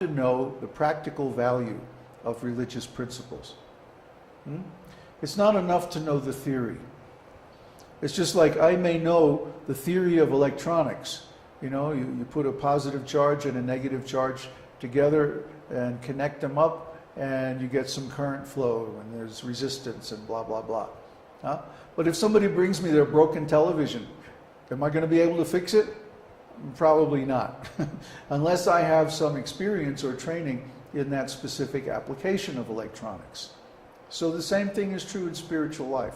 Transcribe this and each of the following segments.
to know the practical value of religious principles. It's not enough to know the theory. It's just like I may know the theory of electronics. You know, you put a positive charge and a negative charge together and connect them up, and you get some current flow, and there's resistance and blah, blah, blah. But if somebody brings me their broken television, am I going to be able to fix it? Probably not, unless I have some experience or training in that specific application of electronics. So the same thing is true in spiritual life.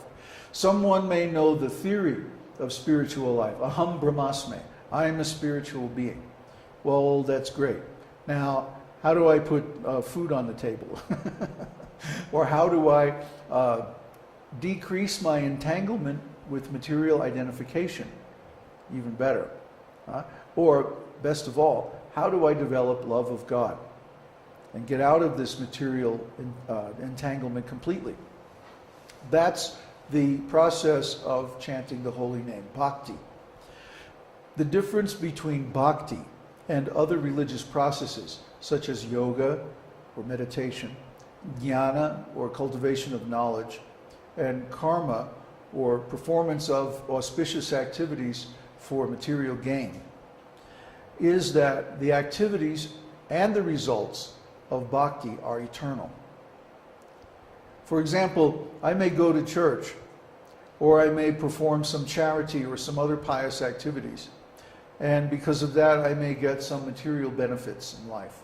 Someone may know the theory of spiritual life, aham brahmasmi, I am a spiritual being. Well, that's great. Now, how do I put food on the table? Or how do I decrease my entanglement with material identification? Even better. Or, best of all, how do I develop love of God and get out of this material entanglement completely? That's the process of chanting the holy name, bhakti. The difference between bhakti and other religious processes, such as yoga or meditation, jnana or cultivation of knowledge, and karma or performance of auspicious activities for material gain, is that the activities and the results of bhakti are eternal. For example, I may go to church, or I may perform some charity or some other pious activities, and because of that I may get some material benefits in life.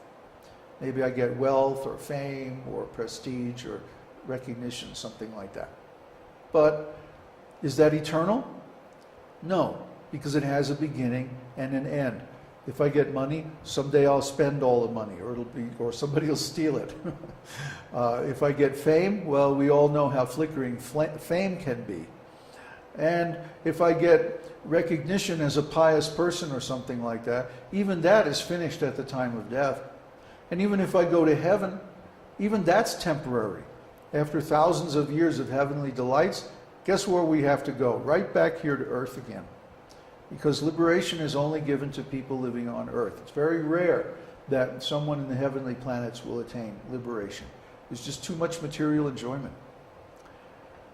Maybe I get wealth or fame or prestige or recognition, something like that. But is that eternal? No, because it has a beginning and an end. If I get money, someday I'll spend all the money, or somebody will steal it. If I get fame, well, we all know how flickering fame can be. And if I get recognition as a pious person or something like that, even that is finished at the time of death. And even if I go to heaven, even that's temporary. After thousands of years of heavenly delights, guess where we have to go? Right back here to earth again. Because liberation is only given to people living on earth. It's very rare that someone in the heavenly planets will attain liberation. There's just too much material enjoyment.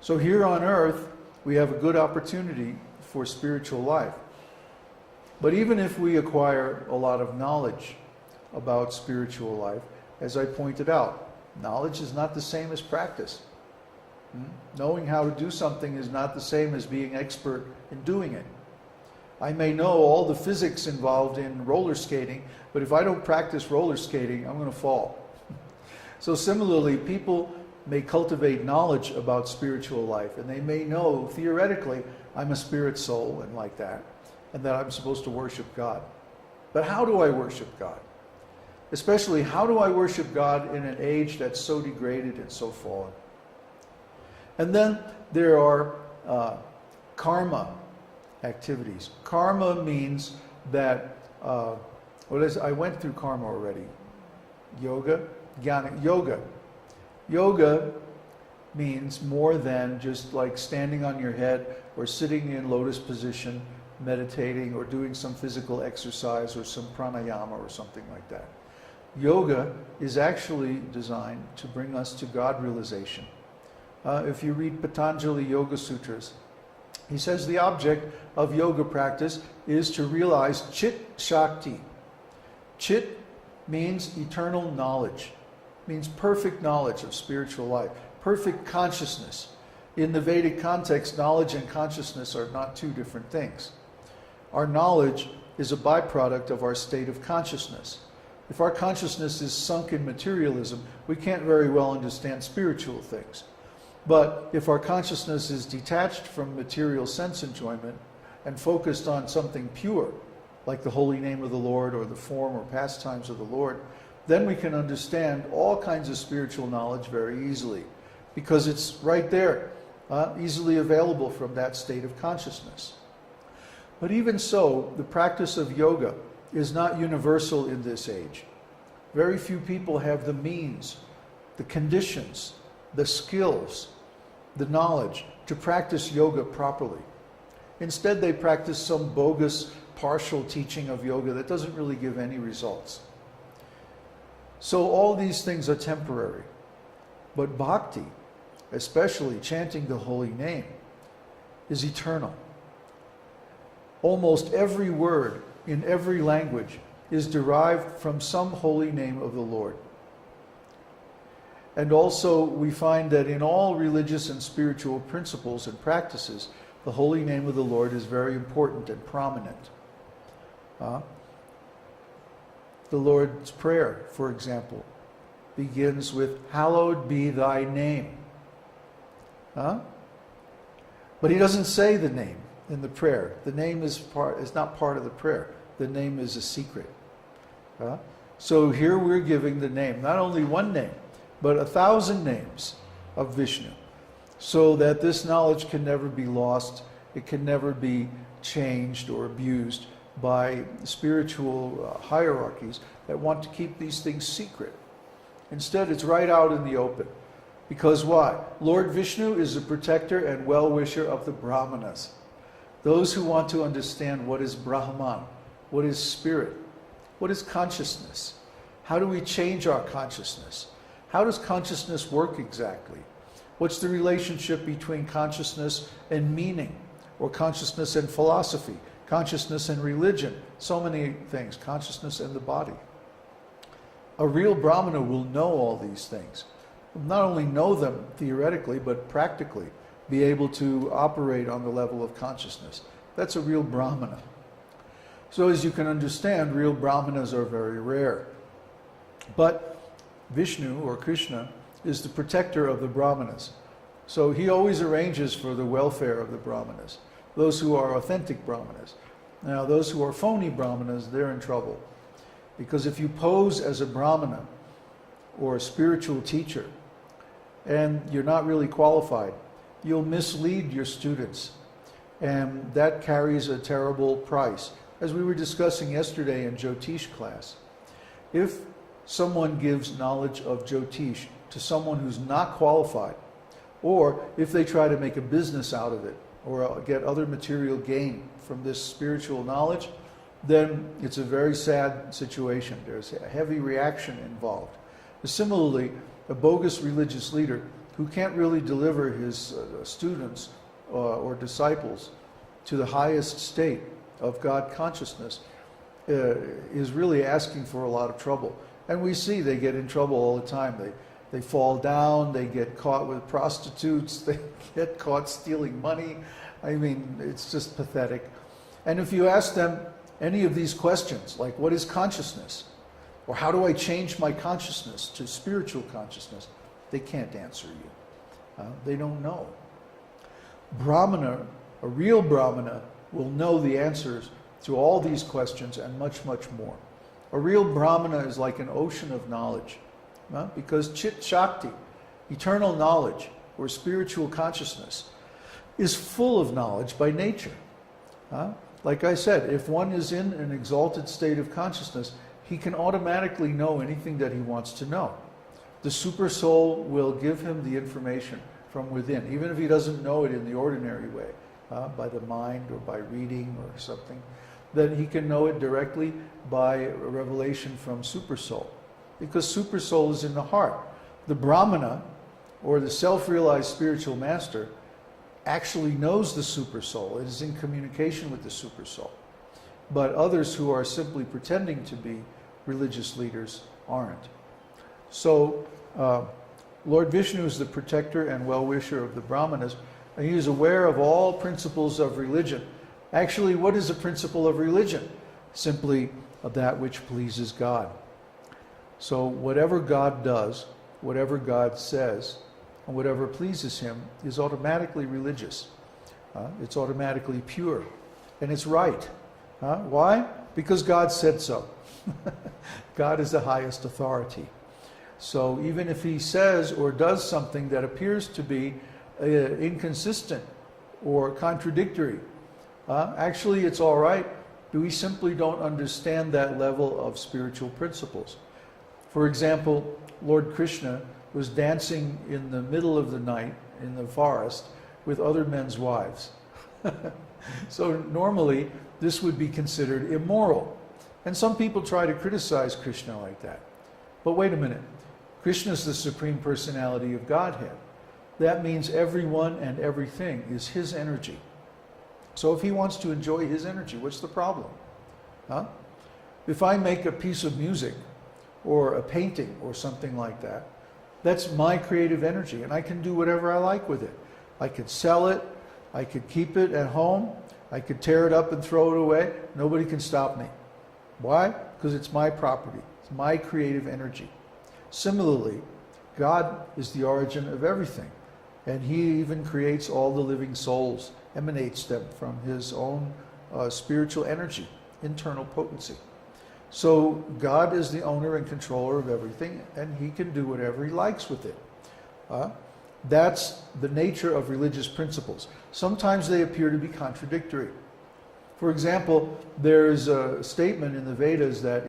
So here on earth, we have a good opportunity for spiritual life. But even if we acquire a lot of knowledge about spiritual life, as I pointed out, knowledge is not the same as practice. Knowing how to do something is not the same as being expert in doing it. I may know all the physics involved in roller skating, but if I don't practice roller skating, I'm going to fall. So similarly, people may cultivate knowledge about spiritual life, and they may know, theoretically, I'm a spirit soul and like that, and that I'm supposed to worship God. But how do I worship God? Especially, how do I worship God in an age that's so degraded and so fallen? And then there are karma activities. Karma means that, I went through karma already. Yoga, jnana, yoga. Yoga means more than just like standing on your head or sitting in lotus position, meditating or doing some physical exercise or some pranayama or something like that. Yoga is actually designed to bring us to God realization. If you read Patanjali Yoga Sutras, he says the object of yoga practice is to realize Chit Shakti. Chit means eternal knowledge, means perfect knowledge of spiritual life, perfect consciousness. In the Vedic context, knowledge and consciousness are not two different things. Our knowledge is a byproduct of our state of consciousness. If our consciousness is sunk in materialism, we can't very well understand spiritual things. But if our consciousness is detached from material sense enjoyment and focused on something pure, like the holy name of the Lord or the form or pastimes of the Lord, then we can understand all kinds of spiritual knowledge very easily, because it's right there, easily available from that state of consciousness. But even so, the practice of yoga is not universal in this age. Very few people have the means, the conditions, the skills, the knowledge to practice yoga properly. Instead, they practice some bogus, partial teaching of yoga that doesn't really give any results. So all these things are temporary. But bhakti, especially chanting the holy name, is eternal. Almost every word in every language is derived from some holy name of the Lord. And also we find that in all religious and spiritual principles and practices, the holy name of the Lord is very important and prominent. The Lord's Prayer, for example, begins with, "Hallowed be thy name." But he doesn't say the name in the prayer. The name is not part of the prayer. The name is a secret. So here we're giving the name, not only one name, but 1,000 names of Vishnu, so that this knowledge can never be lost, it can never be changed or abused by spiritual hierarchies that want to keep these things secret. Instead, it's right out in the open. Because why? Lord Vishnu is the protector and well-wisher of the Brahmanas. Those who want to understand what is Brahman, what is spirit, what is consciousness, how do we change our consciousness? How does consciousness work exactly? What's the relationship between consciousness and meaning, or consciousness and philosophy, consciousness and religion, so many things, consciousness and the body? A real Brahmana will know all these things. Not only know them theoretically, but practically be able to operate on the level of consciousness. That's a real Brahmana. So as you can understand, real Brahmanas are very rare. But Vishnu, or Krishna, is the protector of the Brahmanas. So he always arranges for the welfare of the Brahmanas, those who are authentic Brahmanas. Now those who are phony Brahmanas, they're in trouble. Because if you pose as a Brahmana or a spiritual teacher, and you're not really qualified, you'll mislead your students. And that carries a terrible price. As we were discussing yesterday in Jyotish class, if someone gives knowledge of Jyotish to someone who's not qualified, or if they try to make a business out of it, or get other material gain from this spiritual knowledge, then it's a very sad situation. There's a heavy reaction involved. Similarly, a bogus religious leader who can't really deliver his students or disciples to the highest state of God consciousness is really asking for a lot of trouble. And we see they get in trouble all the time. They fall down, they get caught with prostitutes, they get caught stealing money. I mean, it's just pathetic. And if you ask them any of these questions, like what is consciousness? Or how do I change my consciousness to spiritual consciousness? They can't answer you. They don't know. Brahmana, a real Brahmana, will know the answers to all these questions and much, much more. A real Brahmana is like an ocean of knowledge. Because Chit Shakti, eternal knowledge, or spiritual consciousness, is full of knowledge by nature. Like I said, if one is in an exalted state of consciousness, he can automatically know anything that he wants to know. The super soul will give him the information from within, even if he doesn't know it in the ordinary way, by the mind or by reading or something. Then he can know it directly by a revelation from super soul, because super soul is in the heart. The Brahmana, or the self-realized spiritual master, actually knows the super soul. It is in communication with the super soul. But others who are simply pretending to be religious leaders aren't. So Lord Vishnu is the protector and well-wisher of the Brahmanas, and he is aware of all principles of religion. Actually, what is a principle of religion? Simply that which pleases God. So whatever God does, whatever God says, and whatever pleases him is automatically religious. It's automatically pure. And it's right. Why? Because God said so. God is the highest authority. So even if he says or does something that appears to be inconsistent or contradictory, actually it's all right. We simply don't understand that level of spiritual principles. For example, Lord Krishna was dancing in the middle of the night in the forest with other men's wives. So normally this would be considered immoral. And some people try to criticize Krishna like that. But wait a minute. Krishna is the Supreme Personality of Godhead. That means everyone and everything is his energy. So if he wants to enjoy his energy, what's the problem? Huh? If I make a piece of music or a painting or something like that, that's my creative energy, and I can do whatever I like with it. I could sell it, I could keep it at home, I could tear it up and throw it away. Nobody can stop me. Why? Because it's my property. It's my creative energy. Similarly, God is the origin of everything, and he even creates all the living souls, emanates them from his own spiritual energy, internal potency. So God is the owner and controller of everything, and he can do whatever he likes with it. That's the nature of religious principles. Sometimes they appear to be contradictory. For example, there's a statement in the Vedas that